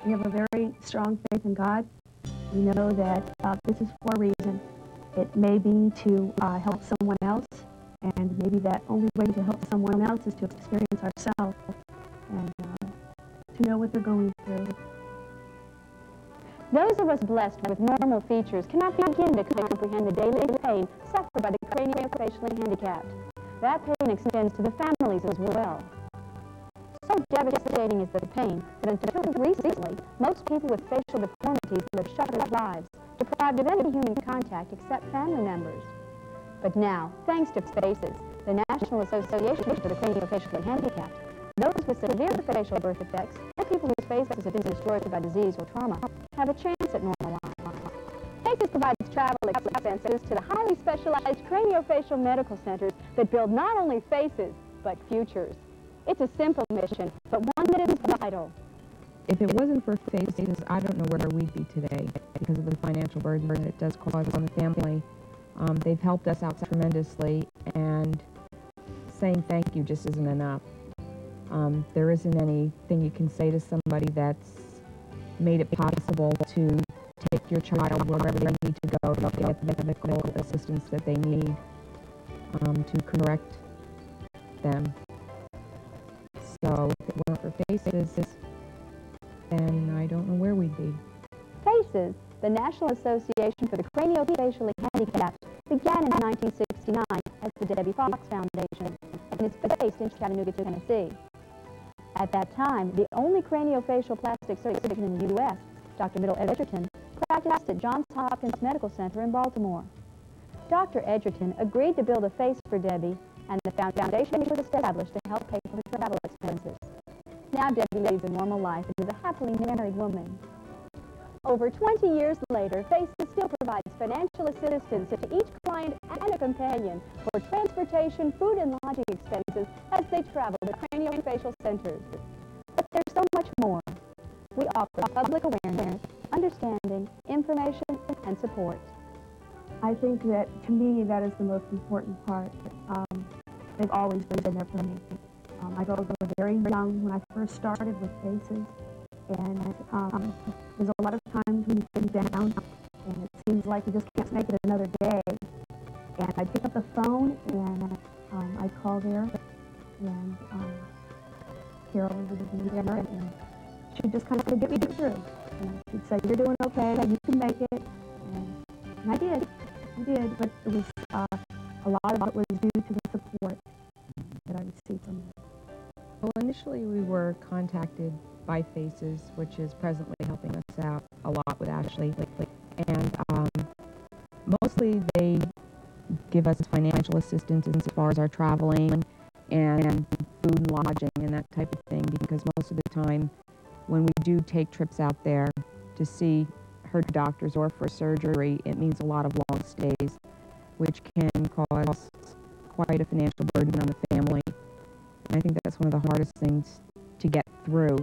We have a very strong faith in God. We know that this is for a reason. It may be to help someone else, and maybe that only way to help someone else is to experience ourselves and to know what they're going through. Those of us blessed with normal features cannot begin to comprehend the daily pain suffered by the craniofacially handicapped. That pain extends to the families as well. So devastating is the pain that until recently, most people with facial deformities lived shuttered lives, deprived of any human contact except family members. But now, thanks to FACES, the National Association for the Craniofacially Handicapped, those with severe facial birth defects, or people whose faces have been destroyed by disease or trauma, have a chance at normal life. FACES provides travel expenses to the highly specialized craniofacial medical centers that build not only faces, but futures. It's a simple mission, but one that is vital. If it wasn't for FACES, I don't know where we'd be today because of the financial burden that it does cause on the family. They've helped us out tremendously, and saying thank you just isn't enough. There isn't anything you can say to somebody that's made it possible to take your child wherever they need to go to get the medical assistance that they need to correct them. So if it weren't for FACES, then I don't know where we'd be. FACES, the National Association for the Craniofacially Handicapped, began in 1969 as the Debbie Fox Foundation, and is based in Chattanooga, Tennessee. At that time, the only craniofacial plastic surgeon in the U.S., Dr. Middle Edgerton, practiced at Johns Hopkins Medical Center in Baltimore. Dr. Edgerton agreed to build a face for Debbie, and the foundation was established to help pay for her travel expenses. Now Debbie leads a normal life and is a happily married woman. Over 20 years later, FACES still provides financial assistance to each client and a companion for transportation, food, and lodging expenses as they travel to craniofacial centers. But there's so much more. We offer public awareness, understanding, information, and support. I think that, to me, that is the most important part. They've always been there for me. My girls were very young when I first started with FACES, and there's a lot of times when you feel down, and it seems like you just can't make it another day. And I'd pick up the phone, and I'd call there, and Carol would be there, and she'd just kind of get me through. And she'd say, "You're doing okay, you can make it," and I did, but it was, a lot of it was due to the support that I received from them. Well, initially we were contacted by FACES, which is presently helping us out a lot with Ashley, and mostly they give us financial assistance as far as our traveling and food and lodging and that type of thing, because most of the time when we do take trips out there to see her doctors or for surgery, it means a lot of long stays, which can cause quite a financial burden on the family. And I think that's one of the hardest things to get through,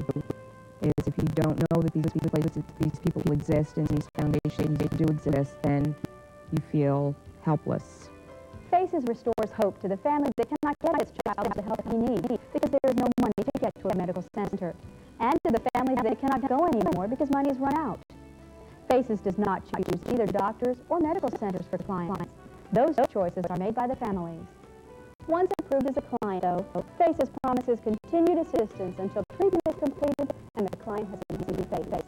is if you don't know that these people exist and these foundations do exist, then you feel helpless. FACES restores hope to the family that cannot get its child the help he needs because there is no money to get to a medical center, and to the families that cannot go anymore because money is run out. FACES does not choose either doctors or medical centers for clients. Those choices are made by the families. Once approved as a client, though, FACES promises continued assistance until treatment is completed and the client has an easy face.